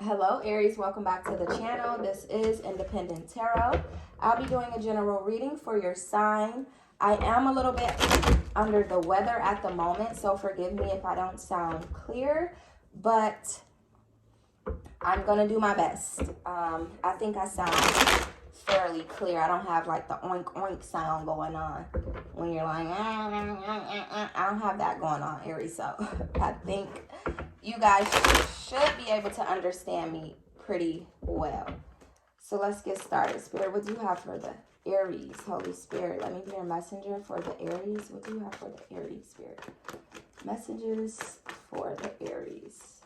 Hello Aries, welcome back to the channel. This is Independent Tarot. I'll be doing a general reading for your sign. I am a little bit under the weather at the moment, so forgive me if I don't sound clear, but I'm gonna do my best. I think I sound fairly clear. I don't have like the oink oink sound going on when you're like I don't have that going on, Aries. So I think you guys should be able to understand me pretty well. So let's get started. Spirit, what do you have for the Aries? Holy Spirit, let me be your messenger for the Aries. What do you have for the Aries, Spirit? Messages for the Aries.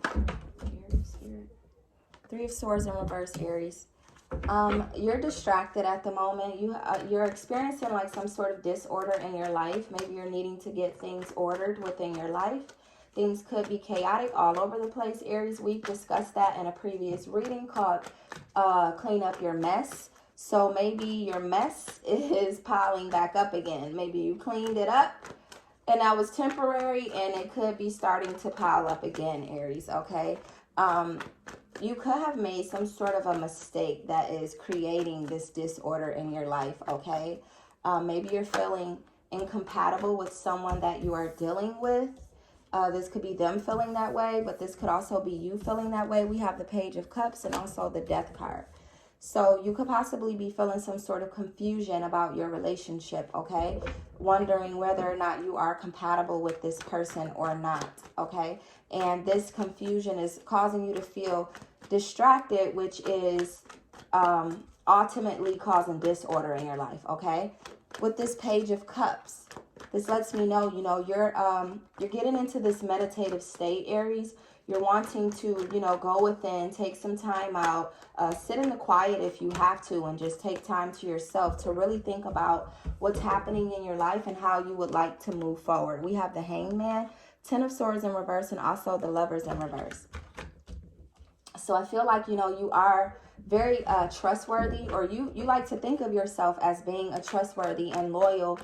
Aries, Spirit. Three of Swords in reverse, Aries. You're distracted at the moment. You're experiencing like some sort of disorder in your life. Maybe you're needing to get things ordered within your life. Things could be chaotic all over the place, Aries. We've discussed that in a previous reading called Clean Up Your Mess. So maybe your mess is piling back up again. Maybe you cleaned it up and that was temporary, and it could be starting to pile up again, Aries, okay? You could have made some sort of a mistake that is creating this disorder in your life, okay? Maybe you're feeling incompatible with someone that you are dealing with. This could be them feeling that way, but this could also be you feeling that way. We have the Page of Cups and also the Death card. So you could possibly be feeling some sort of confusion about your relationship, okay? Wondering whether or not you are compatible with this person or not, okay? And this confusion is causing you to feel distracted, which is ultimately causing disorder in your life, okay? With this Page of Cups, this lets me know, you're getting into this meditative state, Aries. You're wanting to, go within, take some time out, sit in the quiet if you have to, and just take time to yourself to really think about what's happening in your life and how you would like to move forward. We have the Hangman, Ten of Swords in reverse, and also the Lovers in reverse. So I feel like, you are very trustworthy, or you like to think of yourself as being a trustworthy and loyal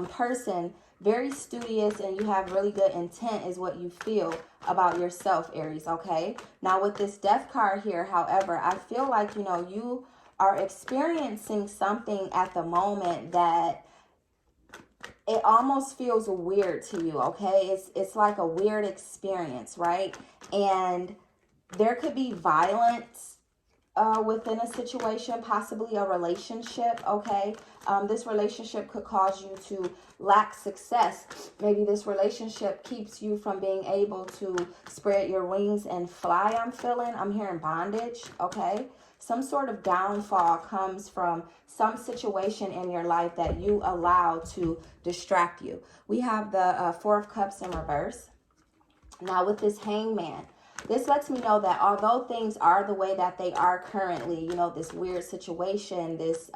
person, very studious, and you have really good intent is what you feel about yourself, Aries, okay? Now with this Death card here, however, I feel like, you are experiencing something at the moment that it almost feels weird to you, okay? It's like a weird experience, right? And there could be violence within a situation, possibly a relationship, okay? This relationship could cause you to lack success. Maybe this relationship keeps you from being able to spread your wings and fly, I'm hearing bondage, okay? Some sort of downfall comes from some situation in your life that you allow to distract you. We have the Four of Cups in reverse. Now with this Hangman, this lets me know that although things are the way that they are currently, this weird situation, this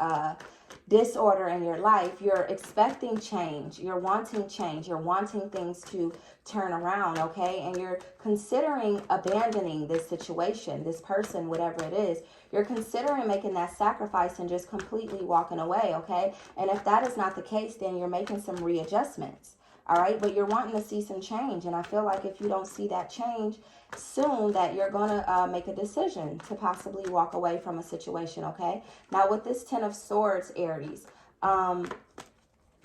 disorder in your life, you're expecting change. You're wanting change. You're wanting things to turn around, okay? And you're considering abandoning this situation, this person, whatever it is. You're considering making that sacrifice and just completely walking away, okay? And if that is not the case, then you're making some readjustments. All right, but you're wanting to see some change. And I feel like if you don't see that change soon, that you're going to make a decision to possibly walk away from a situation, okay? Now, with this Ten of Swords, Aries,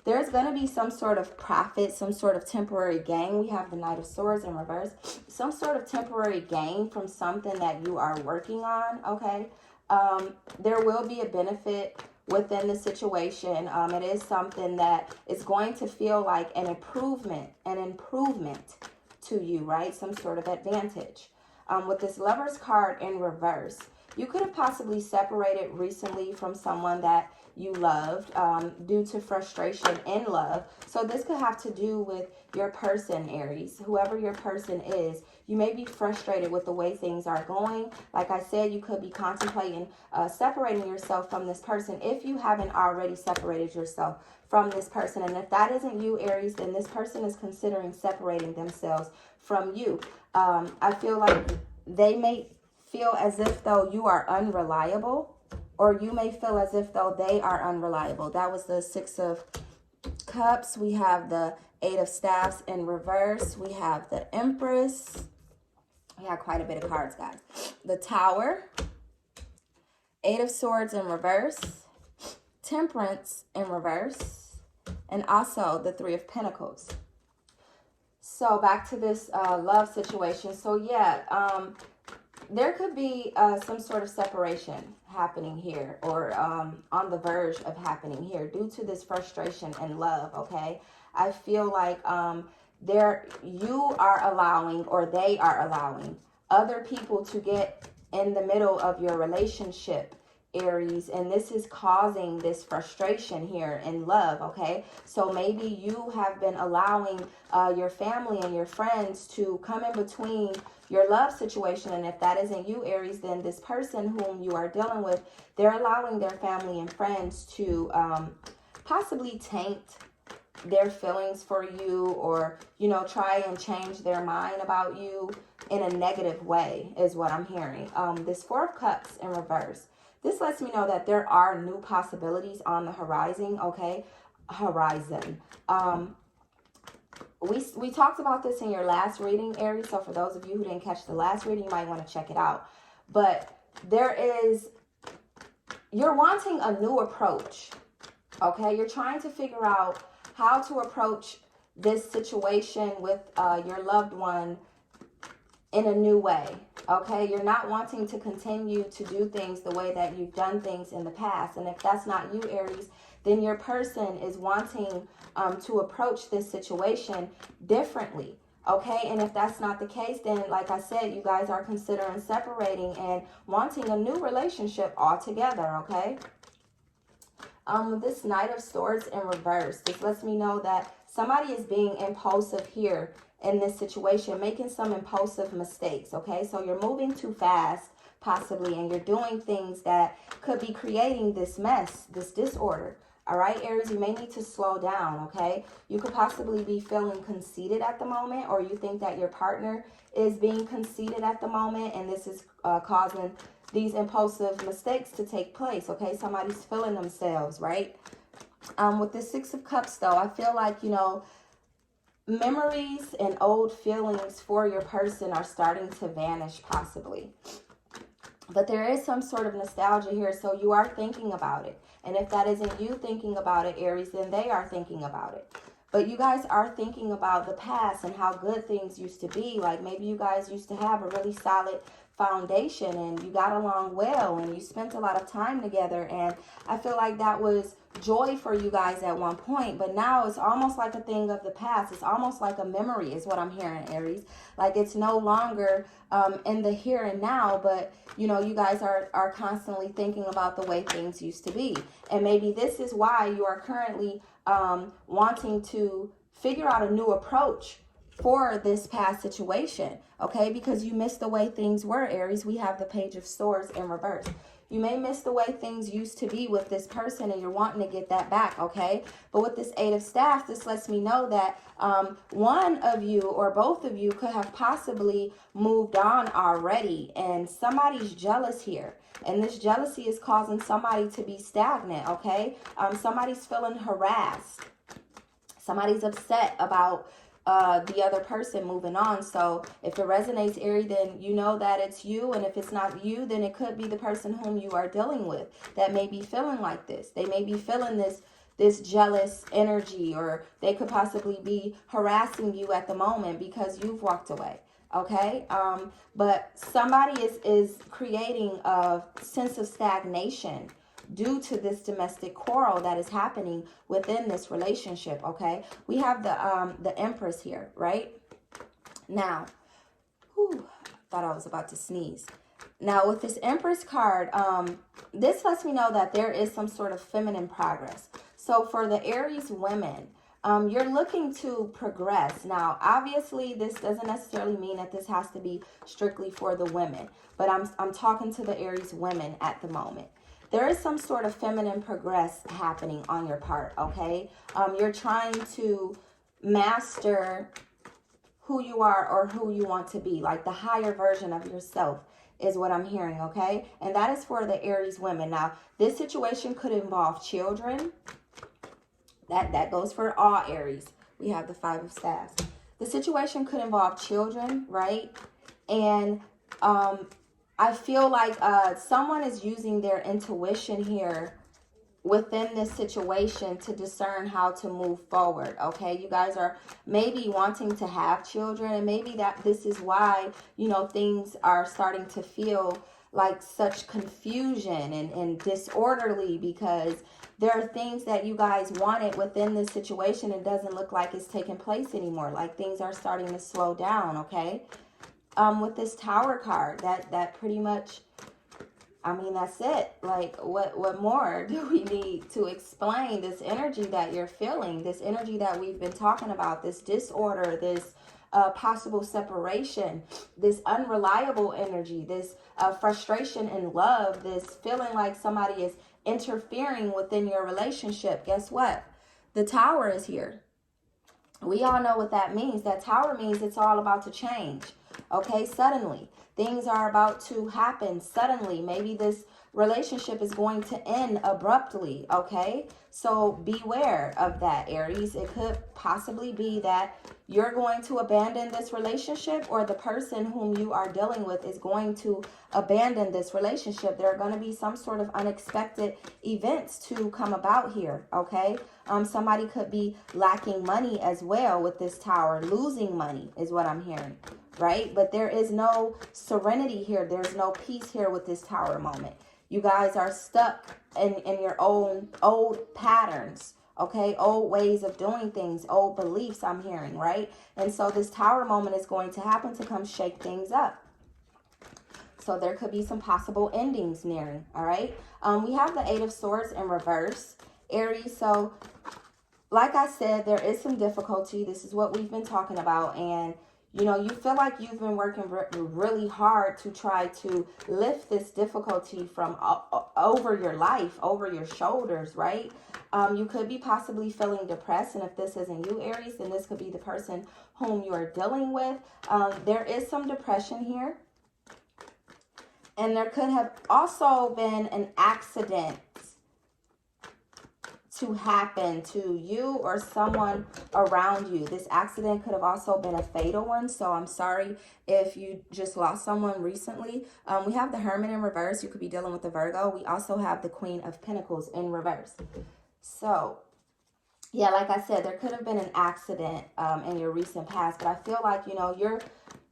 there's going to be some sort of profit, some sort of temporary gain. We have the Knight of Swords in reverse. Some sort of temporary gain from something that you are working on, okay? There will be a benefit within the situation. It is something that is going to feel like an improvement to you, right? Some sort of advantage. With this Lover's card in reverse, you could have possibly separated recently from someone that you loved due to frustration in love. So this could have to do with your person, Aries. Whoever your person is, you may be frustrated with the way things are going. Like I said, you could be contemplating separating yourself from this person if you haven't already separated yourself from this person. And if that isn't you, Aries, then this person is considering separating themselves from you. I feel like they may feel as if though you are unreliable, or you may feel as if though they are unreliable. That was the Six of Cups. We have the Eight of Staffs in reverse. We have the Empress. We have quite a bit of cards, guys. The Tower. Eight of Swords in reverse. Temperance in reverse. And also the Three of Pentacles. So back to this love situation. So yeah, there could be some sort of separation happening here, or on the verge of happening here due to this frustration and love, okay? I feel like you are allowing, or they are allowing, other people to get in the middle of your relationship, Aries, and this is causing this frustration here in love, okay? So maybe you have been allowing your family and your friends to come in between your love situation, and if that isn't you, Aries, then this person whom you are dealing with, they're allowing their family and friends to possibly taint their feelings for you, or, you know, try and change their mind about you in a negative way, is what I'm hearing. This Four of Cups in reverse. This lets me know that there are new possibilities on the horizon, okay? Horizon. We talked about this in your last reading, Aries. So for those of you who didn't catch the last reading, you might want to check it out. But you're wanting a new approach, okay? You're trying to figure out how to approach this situation with your loved one in a new way, okay? You're not wanting to continue to do things the way that you've done things in the past. And if that's not you, Aries, then your person is wanting to approach this situation differently, okay? And if that's not the case, then like I said, you guys are considering separating and wanting a new relationship altogether, okay? This Knight of Swords in reverse, this lets me know that somebody is being impulsive here in this situation, making some impulsive mistakes, okay? So you're moving too fast, possibly, and you're doing things that could be creating this mess, this disorder, all right, Aries? You may need to slow down, okay? You could possibly be feeling conceited at the moment, or you think that your partner is being conceited at the moment, and this is causing these impulsive mistakes to take place, okay? Somebody's feeling themselves, right? With the Six of Cups, though, I feel like, you know, memories and old feelings for your person are starting to vanish, possibly. But there is some sort of nostalgia here, so you are thinking about it. And if that isn't you thinking about it, Aries, then they are thinking about it. But you guys are thinking about the past and how good things used to be. Like maybe you guys used to have a really solid foundation and you got along well and you spent a lot of time together. And I feel like that was joy for you guys at one point, but now it's almost like a thing of the past. It's almost like a memory is what I'm hearing, Aries. Like it's no longer in the here and now, but you know, you guys are constantly thinking about the way things used to be. And maybe this is why you are currently wanting to figure out a new approach for this past situation, okay? Because you missed the way things were, Aries. We have the Page of Swords in reverse. You may miss the way things used to be with this person and you're wanting to get that back, okay? But with this Eight of Staffs, this lets me know that one of you or both of you could have possibly moved on already, and somebody's jealous here. And this jealousy is causing somebody to be stagnant, okay? Somebody's feeling harassed. Somebody's upset about the other person moving on. So if it resonates, Aries, then you know that it's you. And if it's not you, then it could be the person whom you are dealing with that may be feeling like this. They may be feeling this jealous energy, or they could possibly be harassing you at the moment because you've walked away. Okay, but somebody is creating a sense of stagnation due to this domestic quarrel that is happening within this relationship, okay? We have the Empress here, right? Now, thought I was about to sneeze. Now, with this Empress card, this lets me know that there is some sort of feminine progress. So for the Aries women, you're looking to progress. Now, obviously, this doesn't necessarily mean that this has to be strictly for the women, but I'm talking to the Aries women at the moment. There is some sort of feminine progress happening on your part, okay? You're trying to master who you are or who you want to be, like the higher version of yourself is what I'm hearing, okay? And that is for the Aries women. Now, this situation could involve children. That goes for all Aries we have the Five of Staves. The situation could involve children, right? And I feel like someone is using their intuition here within this situation to discern how to move forward. Okay, you guys are maybe wanting to have children, and maybe that this is why, you know, things are starting to feel like such confusion and disorderly, because there are things that you guys wanted within this situation. It doesn't look like it's taking place anymore. Like things are starting to slow down. Okay, with this Tower card, that pretty much, I mean, that's it. Like, what more do we need to explain this energy that you're feeling, this energy that we've been talking about, this disorder, this possible separation, this unreliable energy, this frustration in love, this feeling like somebody is interfering within your relationship? Guess what? The Tower is here. We all know what that means. That Tower means it's all about to change. Okay, suddenly. Things are about to happen suddenly. Maybe this relationship is going to end abruptly, okay? So beware of that, Aries. It could possibly be that you're going to abandon this relationship, or the person whom you are dealing with is going to abandon this relationship. There are going to be some sort of unexpected events to come about here, okay? Somebody could be lacking money as well with this Tower. Losing money is what I'm hearing, right? But there is no serenity here. There's no peace here with this Tower moment. You guys are stuck in your own old patterns, okay? Old ways of doing things, old beliefs I'm hearing, right? And so this Tower moment is going to happen to come shake things up. So there could be some possible endings nearing, all right? We have the Eight of Swords in reverse, Aries. So like I said, there is some difficulty. This is what we've been talking about. And, you know, you feel like you've been working really hard to try to lift this difficulty from over your life, over your shoulders, right? You could be possibly feeling depressed. And if this isn't you, Aries, then this could be the person whom you are dealing with. There is some depression here. And there could have also been an accident to happen to you or someone around you. This accident could have also been a fatal one. So I'm sorry if you just lost someone recently. We have the Hermit in reverse. You could be dealing with the Virgo. We also have the Queen of Pentacles in reverse. So yeah, like I said, there could have been an accident in your recent past, but I feel like, you know, you're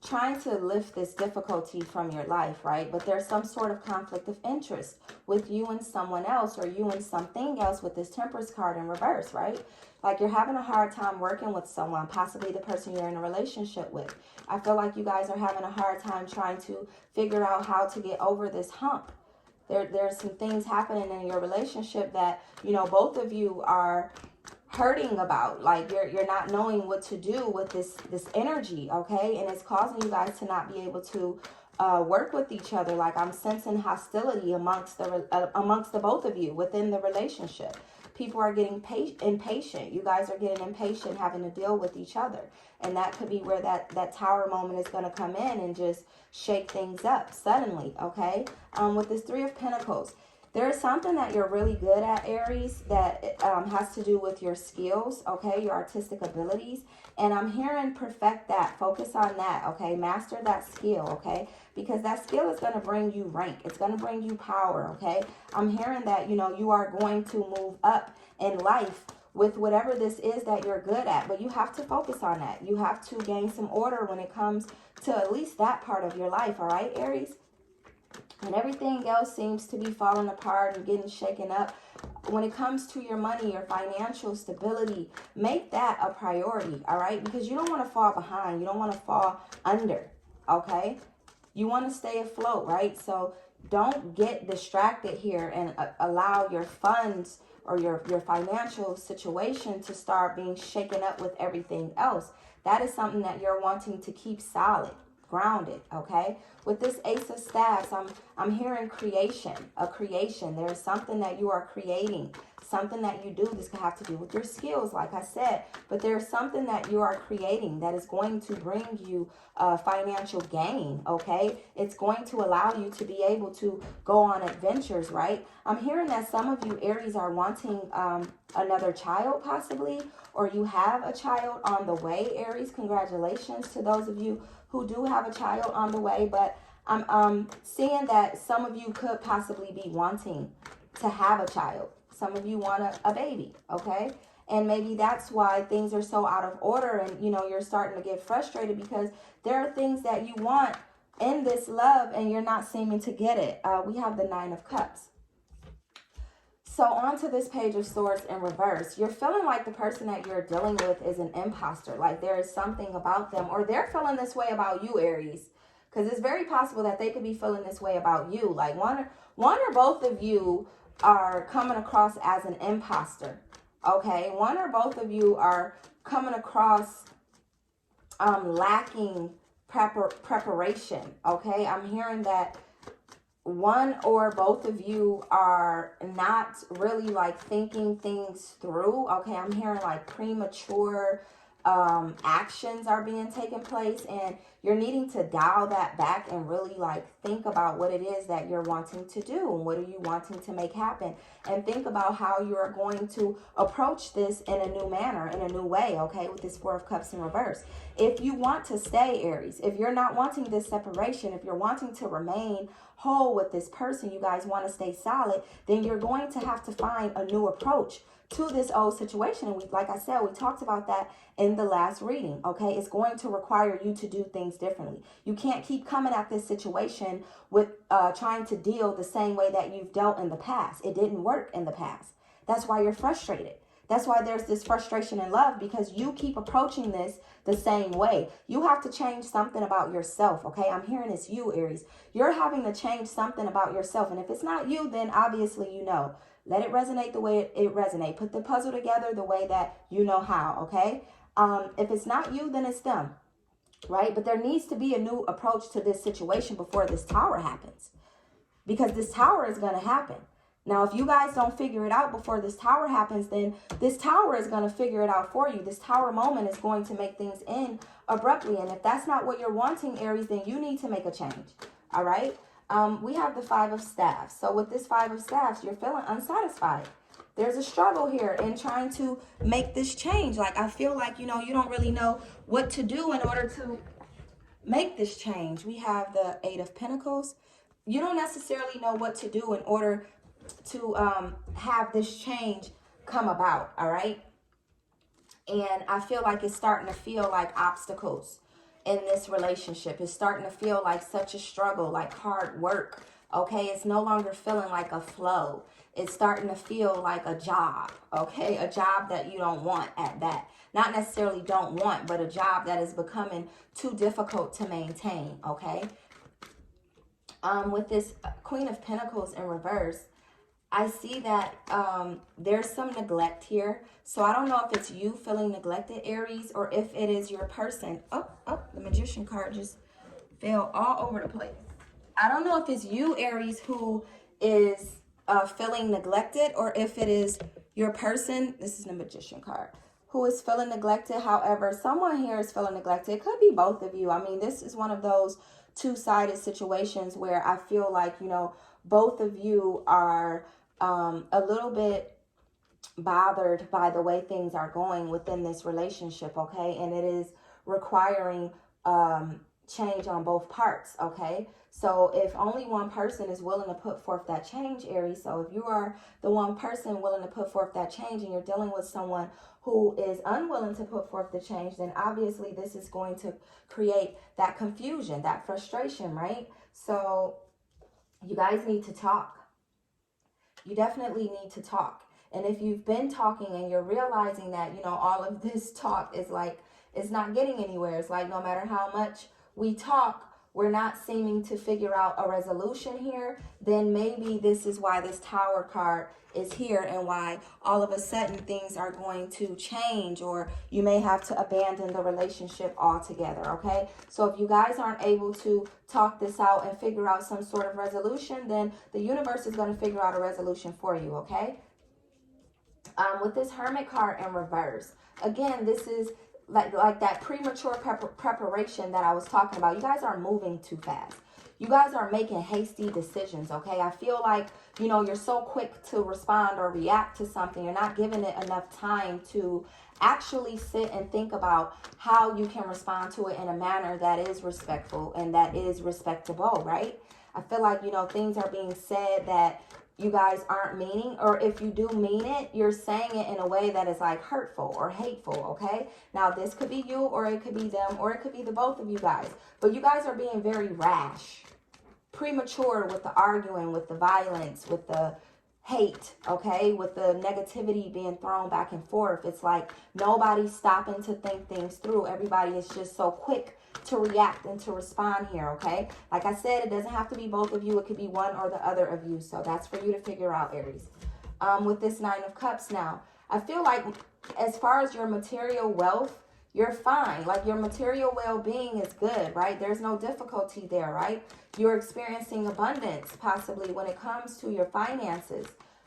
trying to lift this difficulty from your life, right? But there's some sort of conflict of interest with you and someone else, or you and something else with this Temperance card in reverse, right? Like you're having a hard time working with someone, possibly the person you're in a relationship with. I feel like you guys are having a hard time trying to figure out how to get over this hump. There's some things happening in your relationship that, you know, both of you are hurting about. Like you're not knowing what to do with this energy, okay? And it's causing you guys to not be able to work with each other. Like I'm sensing hostility amongst the both of you within the relationship. People are getting impatient. You guys are getting impatient having to deal with each other. And that could be where that Tower moment is going to come in and just shake things up suddenly, okay? With this Three of Pentacles, there is something that you're really good at, Aries, that has to do with your skills, okay, your artistic abilities. And I'm hearing perfect that. Focus on that, okay? Master that skill, okay? Because that skill is going to bring you rank. It's going to bring you power, okay? I'm hearing that, you know, you are going to move up in life with whatever this is that you're good at. But you have to focus on that. You have to gain some order when it comes to at least that part of your life, all right, Aries? And everything else seems to be falling apart and getting shaken up. When it comes to your money, your financial stability, make that a priority, all right? Because you don't want to fall behind. You don't want to fall under, okay? You want to stay afloat, right? So don't get distracted here and allow your funds or your financial situation to start being shaken up with everything else. That is something that you're wanting to keep solid, grounded, okay? With this Ace of Staves, I'm hearing creation, a creation. There's something that you are creating, something that you do. This could have to do with your skills, like I said, but there's something that you are creating that is going to bring you financial gain, okay? It's going to allow you to be able to go on adventures, right? I'm hearing that some of you Aries are wanting another child possibly, or you have a child on the way, Aries. Congratulations to those of you who do have a child on the way, but I'm seeing that some of you could possibly be wanting to have a child. Some of you want a baby, okay? And maybe that's why things are so out of order and, you know, you're starting to get frustrated because there are things that you want in this love and you're not seeming to get it. We have the Nine of Cups. So on to this Page of Swords in reverse. You're feeling like the person that you're dealing with is an imposter. Like there is something about them, or they're feeling this way about you, Aries. Because it's very possible that they could be feeling this way about you. Like one or both of you are coming across as an imposter. Okay, one or both of you are coming across lacking preparation. Okay, I'm hearing that one or both of you are not really like thinking things through. Okay, I'm hearing like premature actions are being taken place, and you're needing to dial that back and really like think about what it is that you're wanting to do and what are you wanting to make happen, and think about how you are going to approach this in a new manner, in a new way, okay, with this Four of Cups in reverse. If you want to stay, Aries, if you're not wanting this separation, if you're wanting to remain whole with this person, you guys want to stay solid, then you're going to have to find a new approach to this old situation. And like I said, we talked about that in the last reading, okay? It's going to require you to do things differently. You can't keep coming at this situation with trying to deal the same way that you've dealt in the past. It didn't work in the past. That's why you're frustrated. That's why there's this frustration in love, because you keep approaching this the same way. You have to change something about yourself, okay? I'm hearing it's you, Aries. You're having to change something about yourself. And if it's not you, then obviously you know. Let it resonate the way it resonates. Put the puzzle together the way that you know how, okay? If it's not you, then it's them, right? But there needs to be a new approach to this situation before this tower happens, because this tower is going to happen. Now, if you guys don't figure it out before this tower happens, then this tower is going to figure it out for you. This tower moment is going to make things end abruptly. And if that's not what you're wanting, Aries, then you need to make a change, all right? We have the Five of Staffs. So with this Five of Staffs, you're feeling unsatisfied. There's a struggle here in trying to make this change. Like, I feel like, you know, you don't really know what to do in order to make this change. We have the Eight of Pentacles. You don't necessarily know what to do in order to have this change come about, all right? And I feel like it's starting to feel like obstacles in this relationship. It's starting to feel like such a struggle, like hard work, okay? It's no longer feeling like a flow. It's starting to feel like a job, okay? A job that you don't want at that. Not necessarily don't want, but a job that is becoming too difficult to maintain, okay? With this Queen of Pentacles in reverse, I see that there's some neglect here. So I don't know if it's you feeling neglected, Aries, or if it is your person. Oh, the Magician card just fell all over the place. I don't know if it's you, Aries, who is feeling neglected, or if it is your person. This is the Magician card, who is feeling neglected. However, someone here is feeling neglected. It could be both of you. I mean, this is one of those two-sided situations where I feel like, you know, both of you are a little bit bothered by the way things are going within this relationship, okay? And it is requiring change on both parts, okay? So if only one person is willing to put forth that change, Aries, so if you are the one person willing to put forth that change and you're dealing with someone who is unwilling to put forth the change, then obviously this is going to create that confusion, that frustration, right? So you guys need to talk. You definitely need to talk. And if you've been talking and you're realizing that, you know, all of this talk is like, it's not getting anywhere. It's like no matter how much we talk, we're not seeming to figure out a resolution here, then maybe this is why this Tower card is here and why all of a sudden things are going to change, or you may have to abandon the relationship altogether, okay? So if you guys aren't able to talk this out and figure out some sort of resolution, then the universe is going to figure out a resolution for you, okay? With this Hermit card in reverse, again, this is like that premature preparation that I was talking about. You guys are moving too fast. You guys are making hasty decisions, okay? I feel like, you know, you're so quick to respond or react to something. You're not giving it enough time to actually sit and think about how you can respond to it in a manner that is respectful and that is respectable, right? I feel like, you know, things are being said that you guys aren't meaning, or if you do mean it, you're saying it in a way that is like hurtful or hateful, okay? Now, this could be you, or it could be them, or it could be the both of you guys. But you guys are being very rash, premature with the arguing, with the violence, with the hate, okay? With the negativity being thrown back and forth. It's like nobody's stopping to think things through. Everybody is just so quick to react and to respond here, okay? Like I said, it doesn't have to be both of you. It could be one or the other of you. So that's for you to figure out, Aries. With this Nine of Cups now, I feel like as far as your material wealth, you're fine. Like your material well-being is good, right? There's no difficulty there, right? You're experiencing abundance possibly when it comes to your finances,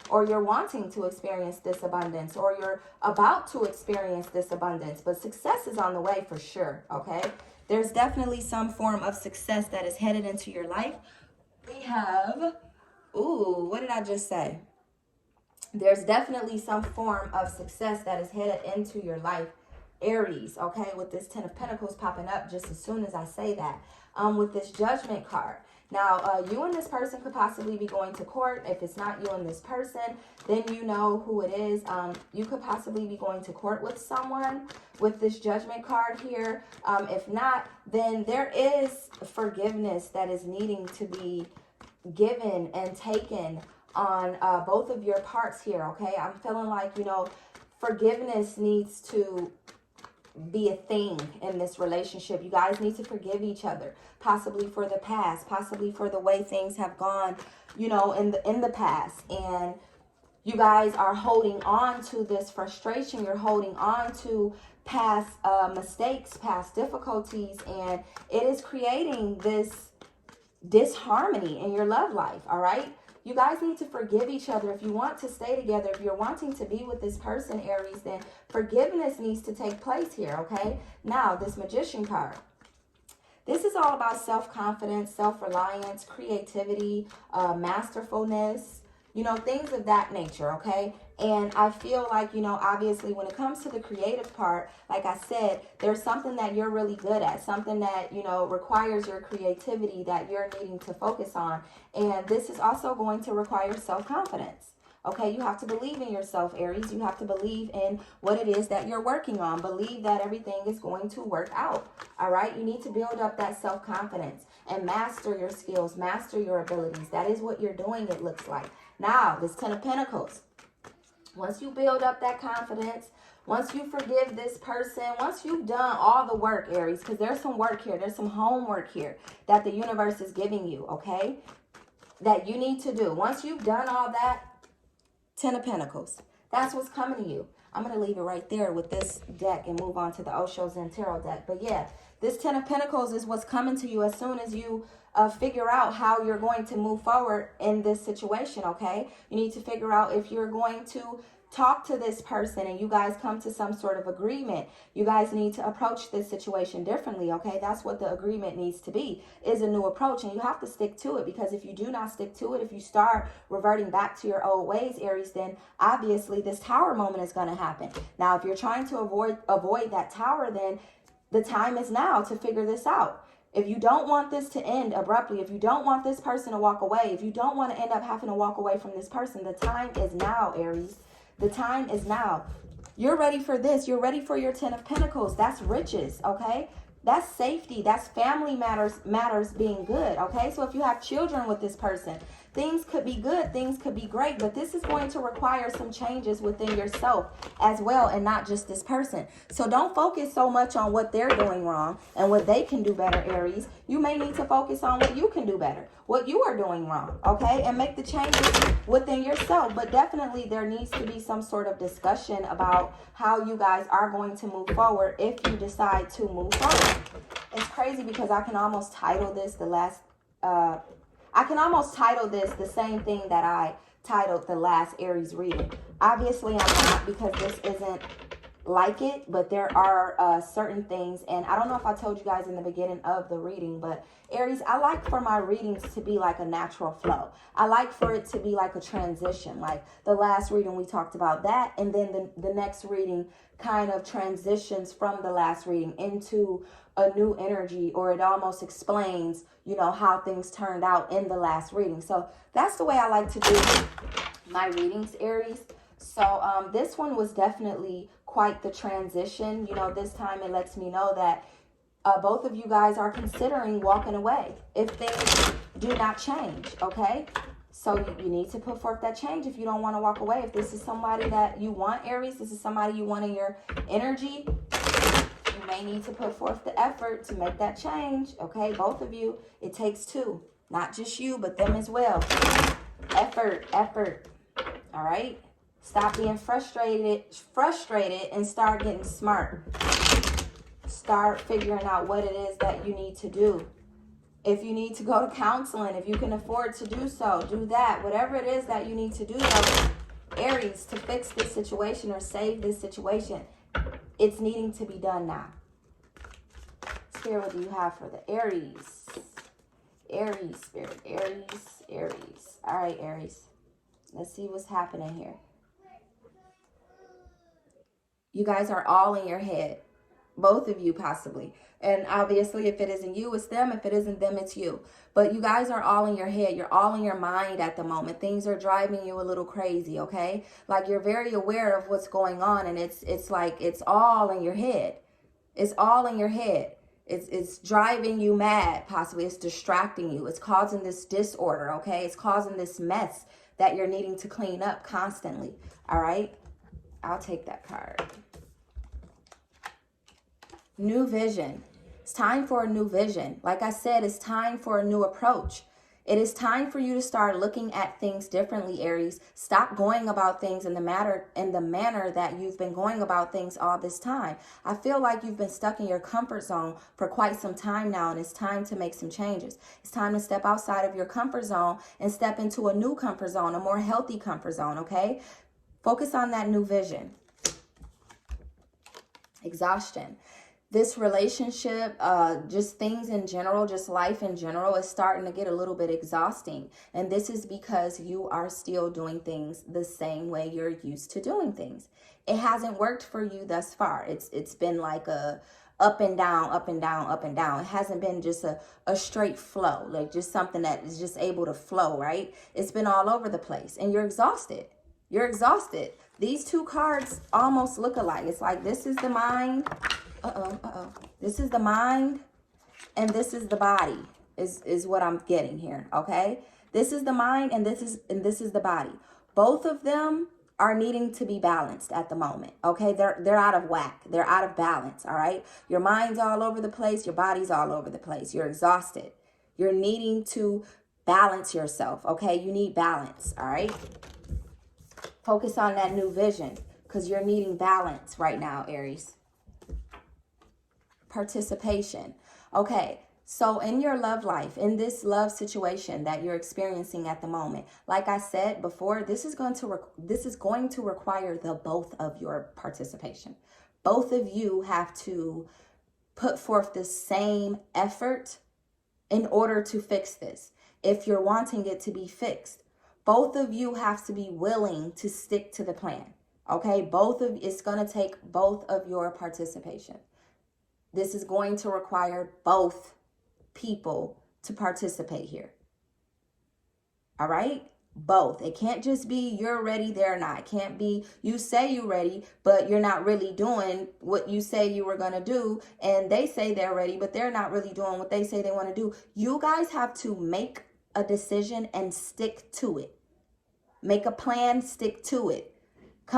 or you're wanting to experience this abundance, or you're about to experience this abundance, but success is on the way for sure, okay? There's definitely some form of success that is headed into your life. We have, ooh, what did I just say? There's definitely some form of success that is headed into your life, Aries, okay? With this Ten of Pentacles popping up just as soon as I say that. With this Judgment card. Now, you and this person could possibly be going to court. If it's not you and this person, then you know who it is. You could possibly be going to court with someone with this Judgment card here. If not, then there is forgiveness that is needing to be given and taken on both of your parts here, okay? I'm feeling like, you know, forgiveness needs to be a thing in this relationship. You guys need to forgive each other, possibly for the past, possibly for the way things have gone, you know, in the past. And you guys are holding on to this frustration. You're holding on to past mistakes, past difficulties, and it is creating this disharmony in your love life, all right? You guys need to forgive each other. If you want to stay together, if you're wanting to be with this person, Aries, then forgiveness needs to take place here, okay? Now, this Magician card. This is all about self-confidence, self-reliance, creativity, masterfulness, you know, things of that nature, okay? And I feel like, you know, obviously when it comes to the creative part, like I said, there's something that you're really good at, something that, you know, requires your creativity that you're needing to focus on. And this is also going to require self-confidence. Okay, you have to believe in yourself, Aries. You have to believe in what it is that you're working on. Believe that everything is going to work out. All right, you need to build up that self-confidence and master your skills, master your abilities. That is what you're doing, it looks like. Now, this Ten of Pentacles. Once you build up that confidence, once you forgive this person, once you've done all the work, Aries, because there's some work here, there's some homework here that the universe is giving you, okay, that you need to do. Once you've done all that, Ten of Pentacles, that's what's coming to you. I'm going to leave it right there with this deck and move on to the Osho Zen Tarot deck. But yeah, this Ten of Pentacles is what's coming to you as soon as you figure out how you're going to move forward in this situation, okay? You need to figure out if you're going to talk to this person and you guys come to some sort of agreement. You guys need to approach this situation differently, okay? That's what the agreement needs to be, is a new approach. And you have to stick to it, because if you do not stick to it, if you start reverting back to your old ways, Aries, then obviously this Tower moment is going to happen. Now, if you're trying to avoid that Tower, then the time is now to figure this out. If you don't want this to end abruptly, if you don't want this person to walk away, if you don't want to end up having to walk away from this person, the time is now, Aries. The time is now. You're ready for this. You're ready for your Ten of Pentacles. That's riches, okay? That's safety. That's family matters being good, okay? So if you have children with this person, things could be good, things could be great, but this is going to require some changes within yourself as well, and not just this person. So don't focus so much on what they're doing wrong and what they can do better, Aries. You may need to focus on what you can do better, what you are doing wrong, okay? And make the changes within yourself. But definitely there needs to be some sort of discussion about how you guys are going to move forward if you decide to move forward. It's crazy because I can almost title this the same thing that I titled The Last Aries Reading. Obviously, I'm not, because this isn't like it, but there are certain things, and I don't know if I told you guys in the beginning of the reading, but Aries, I like for my readings to be like a natural flow. I like for it to be like a transition. Like the last reading, we talked about that, and then the next reading kind of transitions from the last reading into a new energy, or it almost explains, you know, how things turned out in the last reading. So that's the way I like to do my readings, Aries. So this one was definitely quite the transition. You know, this time it lets me know that both of you guys are considering walking away if things do not change, okay? So you need to put forth that change if you don't want to walk away. If this is somebody that you want, Aries, this is somebody you want in your energy, you may need to put forth the effort to make that change, okay? Both of you, it takes two. Not just you, but them as well. Effort, all right? Stop being frustrated, and start getting smart. Start figuring out what it is that you need to do. If you need to go to counseling, if you can afford to do so, do that. Whatever it is that you need to do, though, Aries, to fix this situation or save this situation, it's needing to be done now. Spirit, what do you have for the Aries? Aries, Spirit, Aries. All right, Aries. Let's see what's happening here. You guys are all in your head. Both of you, possibly. And obviously, if it isn't you, it's them. If it isn't them, it's you. But you guys are all in your head. You're all in your mind at the moment. Things are driving you a little crazy, okay? Like, you're very aware of what's going on, and it's like it's all in your head. It's all in your head. It's driving you mad, possibly. It's distracting you. It's causing this disorder, okay? It's causing this mess that you're needing to clean up constantly, all right? I'll take that card. New vision. It's time for a new vision. Like I said, it's time for a new approach. It is time for you to start looking at things differently, Aries. Stop going about things in the manner that you've been going about things all this time. I feel like you've been stuck in your comfort zone for quite some time now, and it's time to make some changes. It's time to step outside of your comfort zone and step into a new comfort zone, a more healthy comfort zone, okay? Focus on that new vision. Exhaustion. This relationship, just things in general, just life in general, is starting to get a little bit exhausting. And this is because you are still doing things the same way you're used to doing things. It hasn't worked for you thus far. It's been like a up and down, up and down, up and down. It hasn't been just a straight flow, like just something that is just able to flow, right? It's been all over the place, and you're exhausted. You're exhausted. These two cards almost look alike. It's like this is the mind. This is the mind, and this is the body, is what I'm getting here, okay? This is the mind, and this is the body. Both of them are needing to be balanced at the moment, okay? They're out of whack. They're out of balance, all right? Your mind's all over the place. Your body's all over the place. You're exhausted. You're needing to balance yourself, okay? You need balance, all right? Focus on that new vision, because you're needing balance right now, Aries. Participation. Okay, so in your love life, in this love situation that you're experiencing at the moment, like I said before, this is going to require the both of your participation. Both of you have to put forth the same effort in order to fix this. If you're wanting it to be fixed, both of you have to be willing to stick to the plan. Okay, it's going to take both of your participation. This is going to require both people to participate here. All right? Both. It can't just be you're ready, they're not. It can't be you say you're ready, but you're not really doing what you say you were going to do. And they say they're ready, but they're not really doing what they say they want to do. You guys have to make a decision and stick to it. Make a plan, stick to it.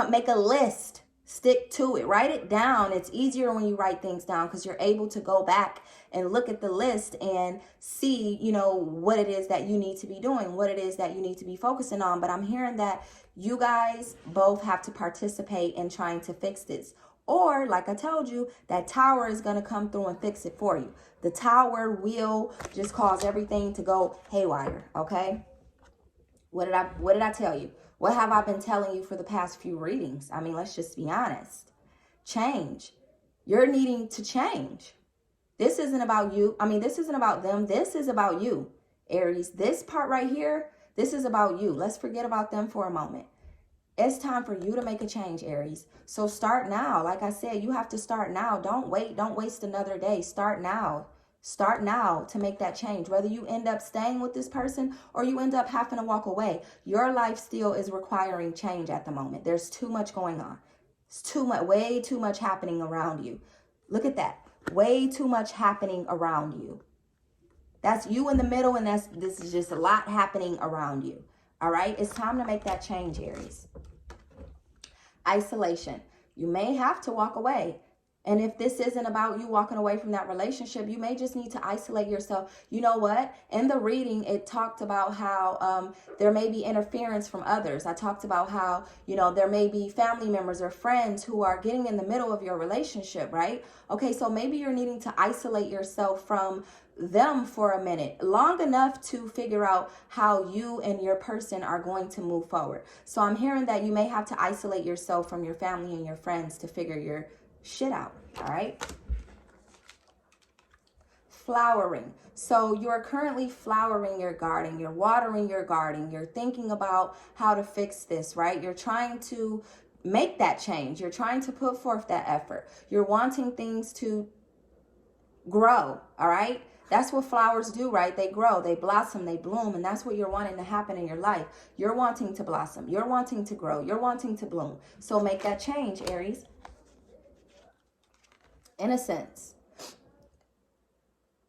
Make a list. Stick to it. Write it down. It's easier when you write things down because you're able to go back and look at the list and see, you know, what it is that you need to be doing, what it is that you need to be focusing on. But I'm hearing that you guys both have to participate in trying to fix this. Or, like I told you, that tower is going to come through and fix it for you. The tower will just cause everything to go haywire, okay? What did I tell you? What have I been telling you for the past few readings? I mean, let's just be honest. Change. You're needing to change. This isn't about you. I mean, this isn't about them. This is about you, Aries. This part right here, this is about you. Let's forget about them for a moment. It's time for you to make a change, Aries. So start now. Like I said, you have to start now. Don't wait. Don't waste another day. Start now. Start now to make that change. Whether you end up staying with this person or you end up having to walk away, your life still is requiring change at the moment. There's too much going on. It's too much, way too much happening around you. Look at that. Way too much happening around you. That's you in the middle, and this is just a lot happening around you. All right? It's time to make that change, Aries. Isolation. You may have to walk away. And if this isn't about you walking away from that relationship, you may just need to isolate yourself. You know what? In the reading, it talked about how there may be interference from others. I talked about how, you know, there may be family members or friends who are getting in the middle of your relationship, right? Okay, so maybe you're needing to isolate yourself from them for a minute, long enough to figure out how you and your person are going to move forward. So I'm hearing that you may have to isolate yourself from your family and your friends to figure your shit out. All right. Flowering. So you're currently flowering your garden. You're watering your garden. You're thinking about how to fix this, right? You're trying to make that change. You're trying to put forth that effort. You're wanting things to grow. All right. That's what flowers do, right? They grow, they blossom, they bloom, and that's what you're wanting to happen in your life. You're wanting to blossom. You're wanting to grow. You're wanting to bloom. So make that change, Aries. Innocence.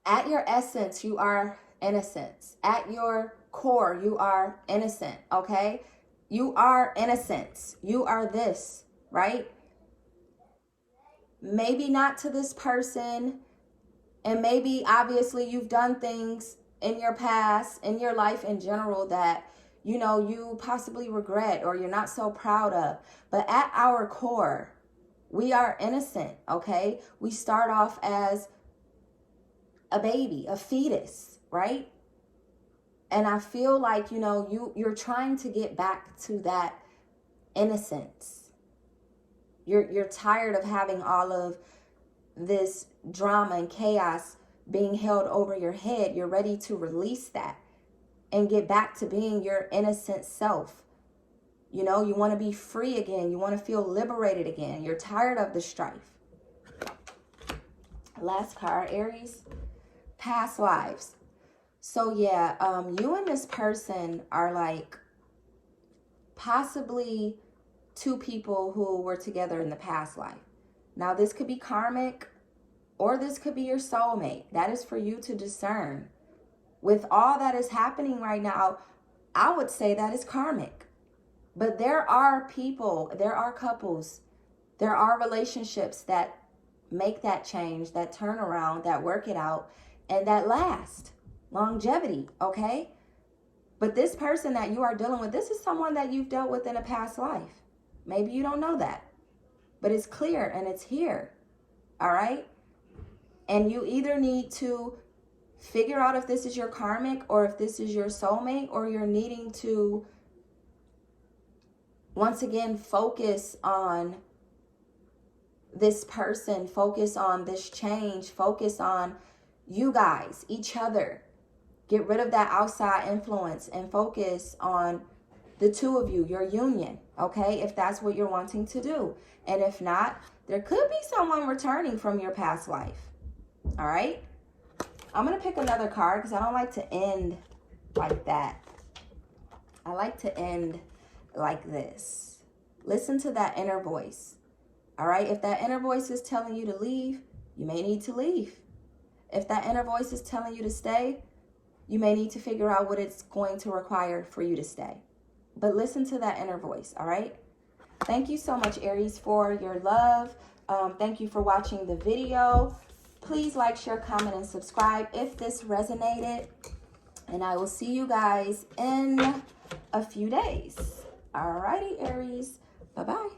At your essence, you are innocence. At your core, you are innocent, okay? You are innocence. You are this, right? Maybe not to this person, and maybe obviously you've done things in your past, in your life in general, that, you know, you possibly regret or you're not so proud of. But at our core, we are innocent, okay? We start off as a baby, a fetus, right? And I feel like, you know, you're trying to get back to that innocence. You're tired of having all of this drama and chaos being held over your head. You're ready to release that and get back to being your innocent self. You know, you want to be free again. You want to feel liberated again. You're tired of the strife. Last card, Aries. Past lives. So yeah, you and this person are like possibly two people who were together in the past life. Now, this could be karmic or this could be your soulmate. That is for you to discern. With all that is happening right now, I would say that is karmic. But there are people, there are couples, there are relationships that make that change, that turn around, that work it out, and that last. Longevity, okay? But this person that you are dealing with, this is someone that you've dealt with in a past life. Maybe you don't know that. But it's clear and it's here, all right? And you either need to figure out if this is your karmic or if this is your soulmate, or you're needing to once again focus on this person, focus on this change, focus on you guys, each other. Get rid of that outside influence and focus on the two of you, your union, okay? If that's what you're wanting to do. And if not, there could be someone returning from your past life, all right? I'm going to pick another card because I don't like to end like that. I like to end like this. Listen to that inner voice. All right. If that inner voice is telling you to leave, you may need to leave. If that inner voice is telling you to stay, you may need to figure out what it's going to require for you to stay. But listen to that inner voice. All right. Thank you so much, Aries, for your love. Thank you for watching the video. Please like, share, comment, and subscribe if this resonated. And I will see you guys in a few days. Alrighty, Aries. Bye-bye.